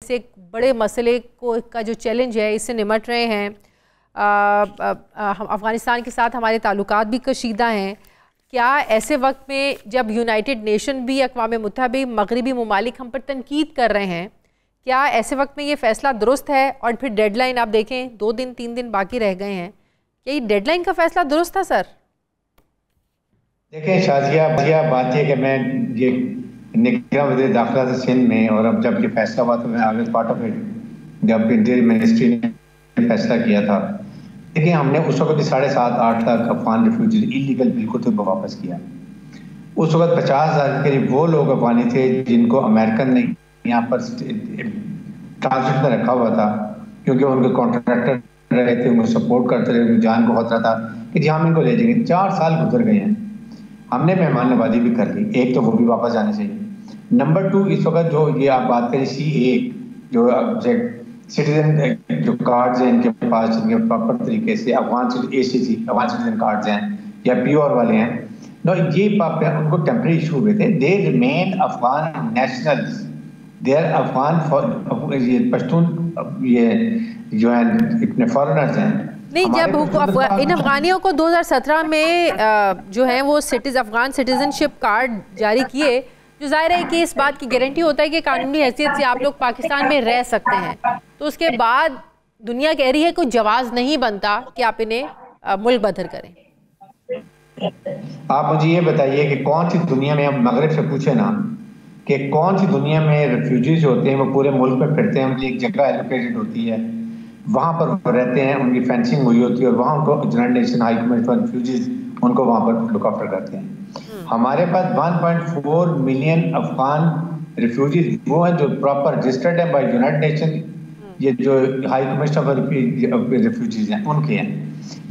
से एक बड़े मसले को का जो चैलेंज है इससे निमट रहे हैं। अफ़गानिस्तान के साथ हमारे ताल्लुकात भी कशीदा हैं। क्या ऐसे वक्त में जब यूनाइटेड नेशन भी, अक़वाम मुत्तहिदा भी, मगरबी ममालिक हम पर तनकीद कर रहे हैं, क्या ऐसे वक्त में ये फ़ैसला दुरुस्त है? और फिर डेडलाइन आप देखें 2 दिन 3 दिन बाकी रह गए हैं, क्या ये डेडलाइन का फ़ैसला दुरुस्त था सर? देखें शाजिया, बात है कि मैं ये निकला वज़ीर दाखिला से सिंध में, और अब जब ये फैसला हुआ तो मैं I was part of it, जब इंटीरियर मिनिस्ट्री ने फैसला किया था। देखिए हमने उस वक्त भी 7.5-8 लाख अफगान रिफ्यूजी इलीगल बिल्कुल तो वापस किया। उस वक्त 50,000 के करीब वो लोग अफगानी थे जिनको अमेरिकन ने यहाँ पर ट्रांजिट में रखा हुआ था, क्योंकि उनके कॉन्ट्रैक्टर रहे थे, उनको सपोर्ट करते रहे, उनकी जान को खतरा था कि जी हम इनको ले जाएंगे। 4 साल गुजर गए हैं, हमने मेहमान नवाजी भी कर ली। एक तो वो भी वापस जाने चाहिए। नंबर 2, इस वक्त जो ये आप बात करें CA, जो सिटीजन जो कार्ड्स हैं इनके पास, जिनके प्रॉपर तरीके से Afghan ACC Afghan citizen cards हैं या PR वाले हैं, नो ये उनको टेम्परेरी इशू हुए थे। They remain Afghan nationals, they are Afghan ये पश्तून ये जो है इतने फॉरेनर्स हैं। नहीं, जब इन अफगानियों को 2017 में जो है वो अफगान सिटीजनशिप कार्ड जारी किए, जो जाहिर है कि इस बात की गारंटी होता है कि कानूनी हैसियत से आप लोग पाकिस्तान में रह सकते हैं, तो उसके बाद दुनिया कह रही है कोई जवाज़ नहीं बनता कि आप इन्हें मुल्क बदर करें। आप मुझे ये बताइए कि कौन सी दुनिया में, आप मगरब से पूछे ना कि कौन सी दुनिया में रेफ्यूजीज होते हैं वो पूरे मुल्क में फिरते हैं, उनकी एक जगह एलोकेटेड होती है, वहाँ पर वो रहते हैं, उनकी फेंसिंग हुई होती है और वहाँ उनको United nation high commissioner for refugees उनको वहाँ पर लुक आफ्टर करते हैं। हमारे पास 1.4 मिलियन अफगान रिफ्यूजीज वो हैं जो प्रॉपर रजिस्टर्ड है बाय यूनाइटेड नेशन, ये जो हाई कमिश्नर फॉर रिफ्यूजीज हैं उनके हैं।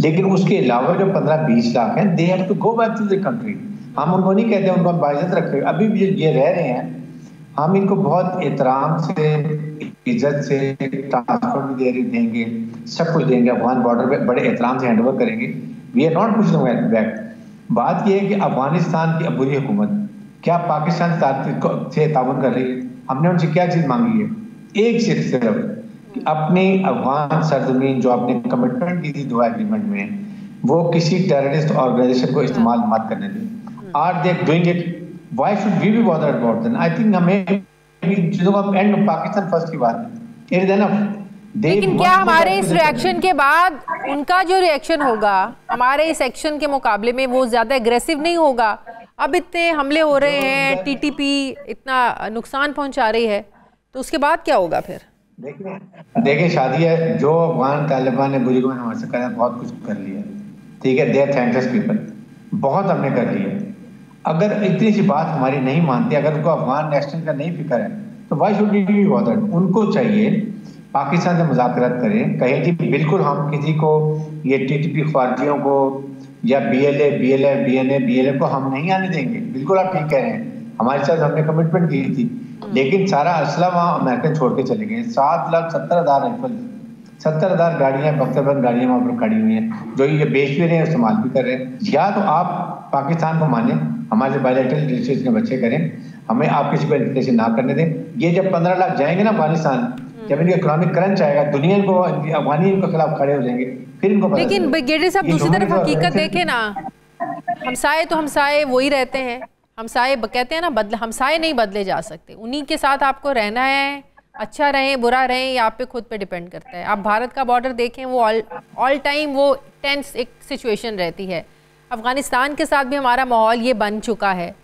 लेकिन उसके अलावा जो 15-20 लाख हैं, they have to go back to the country. हम उनको नहीं कहते, उनको हम बाइज्जत रखे, अभी भी ये रह रहे हैं। हम इनको बहुत एहतराम से, इज्जत से ट्रांसफर भी देंगे, सब कुछ देंगे, अफगान बॉर्डर पे बड़े एहतराम से हैंडओवर करेंगे। We are not pushing back. बात यह है कि अफगानिस्तान की बुरी हुकूमत क्या पाकिस्तान से ताउन कर रही है? हमने उनसे क्या चीज़ मांगी है? एक चीज़ सिर्फ कि अपनी अफगान सरजमीन जो आपने कमिटमेंट की थी 2 एग्रीमेंट में, वो किसी टेररिस्ट ऑर्गेनाइजेशन को इस्तेमाल मत करने दें। Are they doing it? Why should we be bothered about them? I think हमें चीज़ों का एंड पाकिस्तान फर्स्ट की बात है, इट इज एनफ। लेकिन क्या हमारे इस रिएक्शन के बाद उनका जो रिएक्शन होगा हमारे इस एक्शन के मुकाबले में वो ज़्यादा एग्रेसिव नहीं होगा? अब इतने हमले हो रहे हैं, TTP इतना नुकसान पहुंचा रही है, तो उसके बाद क्या होगा फिर? देखिए शादी है, जो अफगान तालिबान ने बुरी हुकूमत हमारे से करना बहुत कुछ कर लिया, ठीक है, दे आर थैंकलेस पीपल, बहुत हमने कर लिया। अगर इतनी सी बात हमारी नहीं मानते, अगर उनको अफगान नेशनल का नहीं फिक्र है, तो why should we be bothered? उनको चाहिए पाकिस्तान से मुज़ाकरात करें, कहें कि बिल्कुल हम किसी को ये TTP ख्वारजियों को या BLA को हम नहीं आने देंगे। बिल्कुल आप ठीक कह रहे हैं, हमारे साथ हमने कमिटमेंट की थी, लेकिन सारा असला वहाँ अमेरिकन छोड़ के चले गए। 7,70,000 राइफल, 70,000 गाड़ियाँ, बख्तरबंद गाड़ियाँ वहाँ पर खड़ी हुई हैं, जो ये बेच भी रहे हैं, इस्तेमाल भी कर रहे हैं। या तो आप पाकिस्तान को माने, हमारे बायलैटरल रिलेशंस के बच्चे करें, हमें आप किसी को इन्विटेशन ना करने दें। ये जब 15 लाख जाएंगे ना अफगानिस्तान, जब इनका इकोनॉमिक क्रंच आएगा, दुनिया को अफगानियों के खिलाफ खड़े हो जाएंगे, फिर इनको पता। लेकिन गेडी साहब दूसरी तरफ हकीकत देखें ना, हमसाए तो हमसाए वही रहते हैं। हमसाए कहते हैं ना, हमसाए नहीं बदले जा सकते, उन्हीं के साथ आपको रहना है, अच्छा रहें बुरा रहें, ये आप पे खुद पे डिपेंड करता है। आप भारत का बॉर्डर देखें, वो ऑल टाइम वो टेंस एक सिचुएशन रहती है। अफ़गानिस्तान के साथ भी हमारा माहौल ये बन चुका है,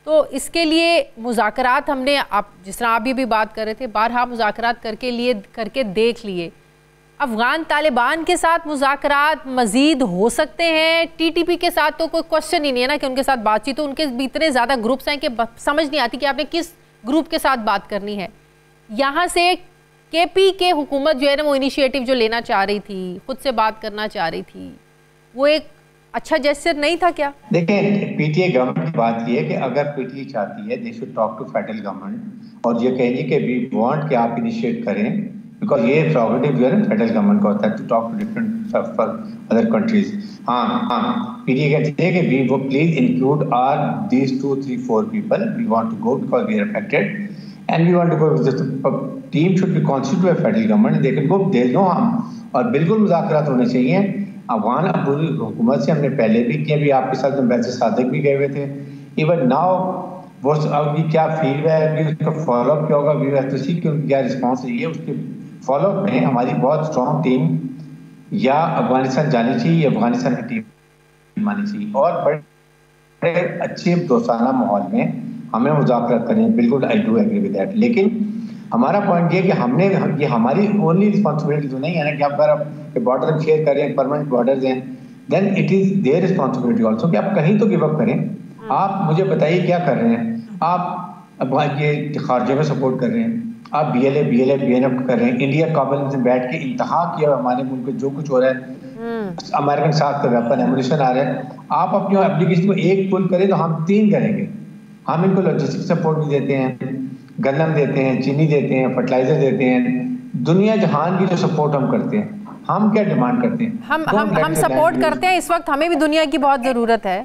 तो इसके लिए मुज़ाकरात हमने, आप जिस तरह आप भी बात कर रहे थे, बारहा मुज़ाकरात करके देख लिए। अफ़गान तालिबान के साथ मुज़ाकरात मज़ीद हो सकते हैं, TTP के साथ तो कोई क्वेश्चन ही नहीं है ना कि उनके साथ बातचीत, तो उनके भी इतने ज़्यादा ग्रुप्स हैं कि समझ नहीं आती कि आपने किस ग्रुप के साथ बात करनी है। यहाँ से KP के हुकूमत जो है ना, वो इनिशिएटिव जो लेना चाह रही थी, खुद से बात करना चाह रही थी, वो एक अच्छा जेस्चर नहीं था क्या? देखिए PTA गवर्नमेंट की बात ये है कि अगर PTA चाहती है, they should talk to federal government और ये कहेंगे कि वी वांट कि आप इनिशिएट करें, बिकॉज ये प्रोग्रेटिव जो है ना फेडरल गवर्नमेंट का होता है to talk to different for other countries. हाँ PTA कहती है कि वी वो please include our these 2, 3, 4 people, we want to go because we are affected and we want to go. The team should be constituted by federal government. They can go. There's no harm. और बिल्कुल मुज़ाकरात होने चाहिए। अफगान हुकूमत से हमने पहले भी किए, भी आपके साथ वैसे सादिक भी गए हुए थे। इवन नाउ वो अभी क्या फीडबैक है, उसका फॉलोअप क्या होगा, वी हैव टू सी कि क्या रिस्पॉन्स है। उसके फॉलोअप में हमारी बहुत स्ट्रॉन्ग टीम या अफगानिस्तान जानी चाहिए या अफगानिस्तान की टीम आनी चाहिए, और बड़े अच्छे दोस्ताना माहौल में हमें मुज़ाकरात करें। बिल्कुल I do agree with that. लेकिन हमारा पॉइंट ये कि हमने ये हमारी ओनली रिस्पॉन्सिबिलिटी तो नहीं है ना कि अगर आप बॉर्डर शेयर करें, परमानेंट बॉर्डर्स हैं, then it is their responsibility also कि आप कहीं तो गिव अप करें। आप मुझे बताइए क्या कर रहे हैं आप ये खारजे में सपोर्ट कर रहे हैं, आप BNF कर रहे हैं, इंडिया काबुल में बैठ के इंतहा किया हमारे मुल्क में जो कुछ हो रहा है, अमेरिकन साथ का वेपन एमुनिशन आ रहा है। आप अपनी एप्लीकेशन को एक पुल करें तो हम 3 करेंगे। हम इनको लॉजिस्टिक सपोर्ट भी देते हैं, गन्नम देते हैं, चीनी देते हैं, फर्टिलाइजर देते हैं, दुनिया जहान की जो सपोर्ट हम करते हैं। हम क्या डिमांड करते हैं? हम सपोर्ट करते हैं। इस वक्त हमें भी दुनिया की बहुत ज़रूरत है।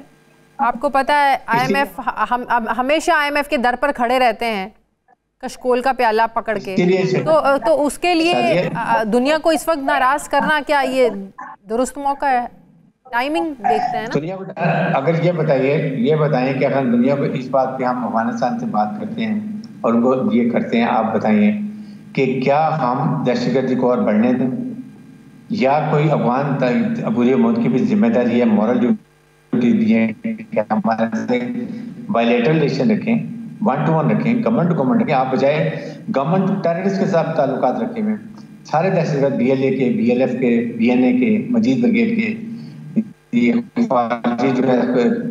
आपको पता है IMF, हम हमेशा IMF के दर पर खड़े रहते हैं कशकोल का प्याला पकड़ के। तो उसके लिए दुनिया को इस वक्त नाराज करना क्या ये दुरुस्त मौका है? टाइमिंग देखते हैं ना दुनिया को। अगर ये बताइए कि अगर दुनिया को इस बात पे हम अफगानिस्तान से बात करते हैं और उनको ये करते हैं, आप बताइए कि क्या हम दहशतगर्दी को और बढ़ने दें, या कोई अफगान अबूरी हुकूमत की भी जिम्मेदारी है, मॉरल ड्यूटी भी है कि हमारे से बायलैटरल रिलेशन रखें, 1-to-1 रखें, गवर्नमेंट टू गवर्नमेंट रखें। आप बजाय गवर्नमेंट टू टेररिस्ट के साथ ताल्लुकात रखे हुए सारे दहशतगर्द BLA के, BLF के, BNA के, मजीद ब्रिगेड के, जो है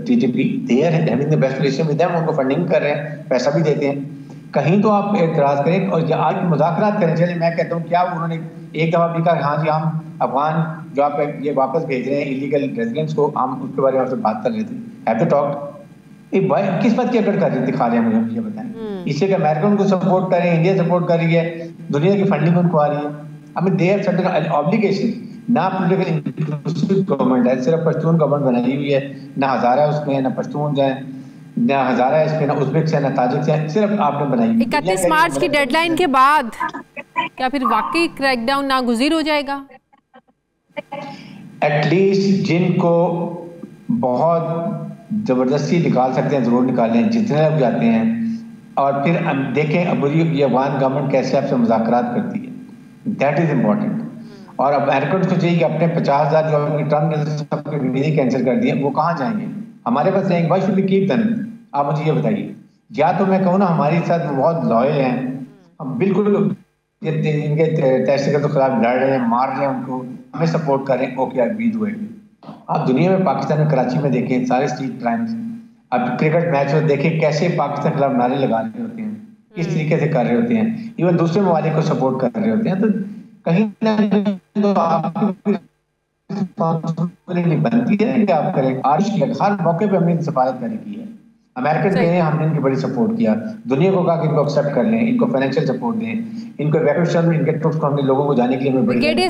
TTP, they are having the best relation with them, उनको फंडिंग कर रहे हैं, पैसा भी देते हैं। कहीं तो आप एतराज करें और आज मुज़ाकरात करें। चलिए मैं कहता हूँ क्या उन्होंने एक दफ़ा भी कहा हाँ जी हम अफगान जो आप ये वापस भेज रहे हैं इलीगल रेजिडेंट्स को, हम उसके बारे में आपसे बात कर रहे थे, हैव टू टॉक। किस बात की अकड़ कर रहे दिखा रहे हैं मुझे ये बताएं। इससे कि अमेरिका उनको सपोर्ट कर रहे हैं, इंडिया सपोर्ट कर रही है, दुनिया की फंडिंग उनको आ रही है। I mean they have certain obligation. ना पॉलिटिकल इंक्लूसिव गवर्नमेंट है, सिर्फ पश्तून गवर्नमेंट बनाई हुई है, ना हज़ारा उसमें, ना पश्तून है, ना हज़ारा इसमें, ना उज़्बेक से, ना ताजिक से, सिर्फ आपने बनाई। 31 मार्च की डेडलाइन के बाद क्या फिर वाकई क्रैकडाउन नागुज़ीर हो जाएगा? एटलीस्ट जिनको बहुत जबरदस्ती निकाल सकते हैं जरूर निकालें, जितने लोग जाते हैं। और फिर देखें अबूरी अफगान गवर्नमेंट कैसे आपसे मुज़ाकरात करती है, दैट इज इम्पोर्टेंट। और अमेरिकन को चाहिए कि अपने 50,000 जो अपने टर्म वीज़े कैंसिल कर दिए वो कहाँ जाएंगे? हमारे पास रहेंगे। Why should we keep them? आप मुझे ये बताइए। या तो मैं कहूँ ना हमारे साथ बहुत लॉयल हैं, हम बिल्कुल इनके दहशतगर्द के खिलाफ लड़ रहे हैं, मार रहे हैं उनको, हमें सपोर्ट करें, ओके अग्रीड हुए। आप दुनिया में पाकिस्तान में कराची में देखें सारे स्ट्रीट क्राइम्स, अब क्रिकेट मैच में देखें कैसे पाकिस्तान के खिलाफ नारे लगा रहे होते हैं, किस तरीके से कर रहे होते हैं, इवन दूसरे ममालिक को सपोर्ट कर रहे होते हैं। तो कहीं ना कहीं तो आपकी रिस्पॉन्सिबिलिटी बनती है कि आप करें। हर मौके पे हमने सफारत करने की है, अमेरिकन के हमने इनकी बड़ी सपोर्ट किया, दुनिया को कहा कि इनको एक्सेप्ट कर लें, इनको फाइनेंशियल सपोर्ट दें, इनको इवैक्यूएशन में इनके ट्रुप्स को हमने लोगों को जाने के लिए